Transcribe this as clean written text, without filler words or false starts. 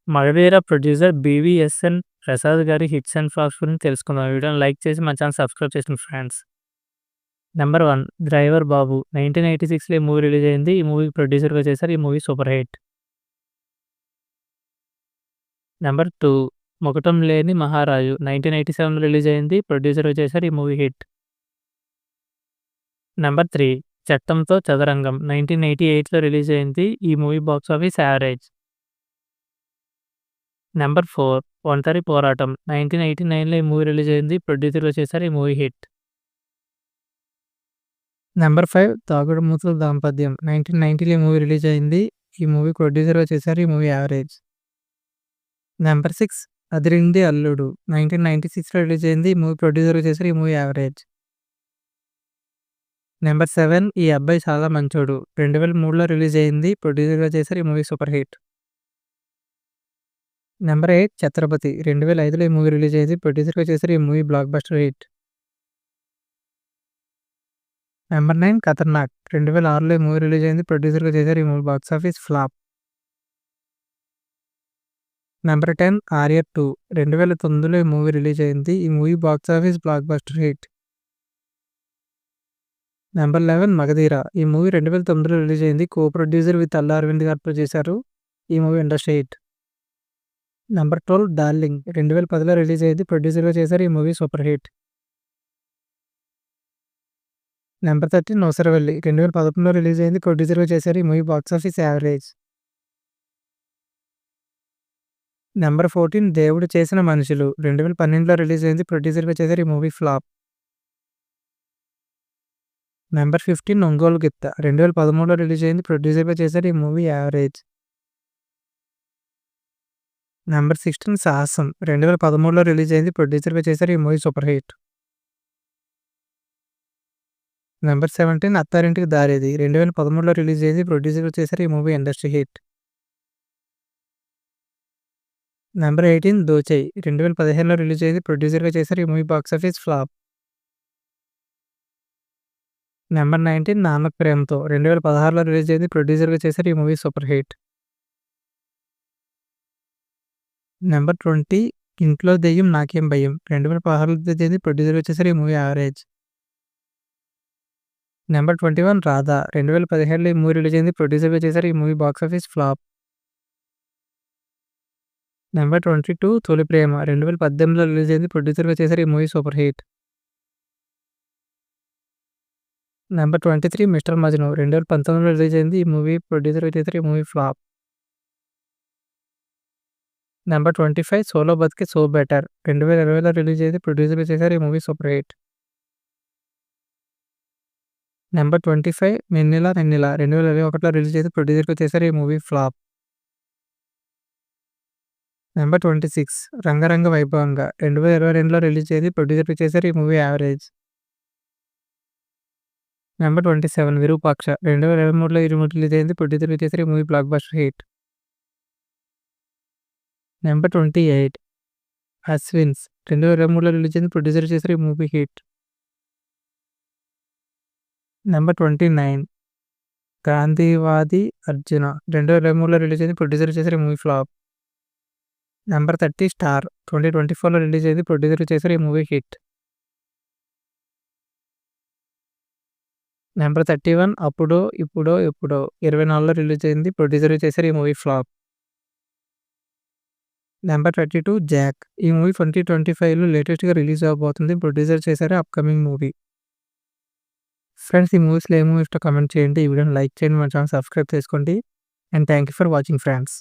'Magadheera' producer 'BVSN Prasad' గారి hits and flops గురించి తెలుసుకుందాం. వీడియోని లైక్ చేసి మన ఛానల్ సబ్స్క్రైబ్ చేసుకోండి ఫ్రెండ్స్. నెంబర్ 1 'డ్రైవర్ బాబు' 1986లో ఈ మూవీ రిలీజ్ అయింది. ఈ మూవీకి ప్రొడ్యూసర్‌గా చేశారు. ఈ మూవీ సూపర్ హిట్. నెంబర్ 2 'ముకుటం లేని మహారాజు' 1987లో రిలీజ్ అయింది. ప్రొడ్యూసర్‌గా చేశారు. ఈ మూవీ హిట్. నెంబర్ 3 'చట్టంతో చదరంగం' 1988లో రిలీజ్ అయింది. ఈ movie box office average. Number 4 'ఒంటరి పోరాటం' 1989లో ఈ మూవీ రిలీజ్ అయింది. ప్రొడ్యూసర్‌గా చేశారు. ఈ మూవీ హిట్. నెంబర్ 5 దాగుడుమూతల దాంపత్యం 1990లో ఈ మూవీ రిలీజ్ అయింది. ఈ మూవీ ప్రొడ్యూసర్‌గా చేశారు. ఈ మూవీ యావరేజ్. నెంబర్ 6 అదిరింది అల్లుడు 1996లో రిలీజ్ అయింది. ఈ మూవీ ప్రొడ్యూసర్‌గా చేశారు. ఈ మూవీ యావరేజ్. నెంబర్ 7 ఈ అబ్బాయి చాలా మంచోడు 2003లో రిలీజ్ అయింది. ప్రొడ్యూసర్‌గా చేశారు. ఈ movie super hit. Number 8 Chatrapathi 2005లో ఈ మూవీ రిలీజ్ అయింది. ప్రొడ్యూసర్‌గా చేశారు. ఈ movie blockbuster hit. Number 9 Khatarnak 2006లో ఈ మూవీ రిలీజ్ అయింది. ప్రొడ్యూసర్‌గా చేశారు. ఈ movie box office flop. Number 10 Arya 2 2009లో ఈ మూవీ రిలీజ్ అయింది. ఈ movie box office blockbuster hit. Number 11 Magadheera ఈ మూవీ 2009లో రిలీజ్ అయింది. Co producer with Allu Aravind గారితో చేశారు. ఈ movie industry hit. Number 12 darling 2010లో రిలీజ్ అయింది. ప్రొడ్యూసర్‌గా చేశారు. ఈ movie super hit. Number 13 Oosaravelli 2011లో రిలీజ్ అయింది. ప్రొడ్యూసర్‌గా చేశారు. ఈ movie box office average. Number 14 దేవుడు చేసిన మనుషులు 2012లో రిలీజ్ అయింది. ప్రొడ్యూసర్‌గా చేశారు. ఈ మూవీ ఫ్లాప్. నెంబర్ 15 ఒంగోలు గిత్త 2013లో రిలీజ్ అయింది. ప్రొడ్యూసర్‌గా చేశారు. ఈ మూవీ యావరేజ్. నెంబర్ 16 సాహసం 2013లో రిలీజ్ అయింది. ప్రొడ్యూసర్‌గా చేశారు. ఈ movie super hit. Number 17 Attarintiki Daredi 2013లో రిలీజ్ అయింది. ప్రొడ్యూసర్‌గా చేశారు. ఈ movie industry hit. Number 18 Dochey 2015లో రిలీజ్ అయింది. ప్రొడ్యూసర్‌గా చేశారు. ఈ movie box office flop. Number 19 Nannaku ప్రేమతో 2016లో రిలీజ్ అయింది. ప్రొడ్యూసర్‌గా చేశారు. ఈ మూవీ సూపర్ హిట్. నెంబర్ 20 ఇంట్లో దెయ్యం నాకేం భయం 2016లో రిలీజ్ అయింది. ప్రొడ్యూసర్‌గా చేశారు. ఈ మూవీ యావరేజ్. నెంబర్ 21 రాధా 2017లో ఈ మూవీ రిలీజ్ అయింది. ప్రొడ్యూసర్‌గా చేశారు. ఈ movie box office flop. Number 22 Tholi Prema 2018లో రిలీజ్ అయింది. ప్రొడ్యూసర్‌గా చేశారు. ఈ movie super hit. Number 23 Mr Majnu 2019లో రిలీజ్ అయింది. ఈ మూవీ ప్రొడ్యూసర్‌గా చేశారు. ఈ movie flop. Number 25 solo Brathuke so better 2020లో రిలీజ్ అయింది. ప్రొడ్యూసర్‌గా చేశారు. ఈ movie super hit. Number 25 Vennela Vennela 2021లో రిలీజ్ అయింది. ప్రొడ్యూసర్‌గా చేశారు. ఈ మూవీ ఫ్లాప్. నెంబర్ 26 రంగరంగ వైభవంగా 2022లో రిలీజ్ అయింది. ప్రొడ్యూసర్‌గా చేశారు. ఈ మూవీ యావరేజ్. నెంబర్ 27 విరూపాక్ష 2023లో ఈ మూవీ రిలీజ్ అయింది. ప్రొడ్యూసర్‌గా చేశారు. ఈ movie blockbuster hit. Number 28 Ashwins 2023లో రిలీజ్ అయింది. ప్రొడ్యూసర్ చేశారు. ఈ movie hit. Number 29 Gandeevadhari Arjuna 2023లో రిలీజ్ అయింది. ప్రొడ్యూసర్ చేశారు. ఈ మూవీ ఫ్లాప్. నెంబర్ 30 స్టార్ 2024లో రిలీజ్ అయింది. ప్రొడ్యూసర్ చేశారు. ఈ మూవీ హిట్. నెంబర్ 31 అప్పుడో ఇప్పుడో ఎప్పుడో 24లో రిలీజ్ అయింది. ప్రొడ్యూసర్ చేశారు. ఈ మూవీ ఫ్లాప్. నెంబర్ 32 జాక్ ఈ మూవీ 2025లో లేటెస్ట్‌గా రిలీజ్ అవ్వబోతుంది. ప్రొడ్యూసర్ చేశారు. Upcoming movie. ఫ్రెండ్స్ ఈ మూవీస్‌లో ఏ మూవీ ఇష్టమో కామెంట్ చేయండి. ఈ వీడియోని లైక్ చేయండి. మన ఛానల్ సబ్స్క్రైబ్ చేసుకోండి. And thank you for watching friends.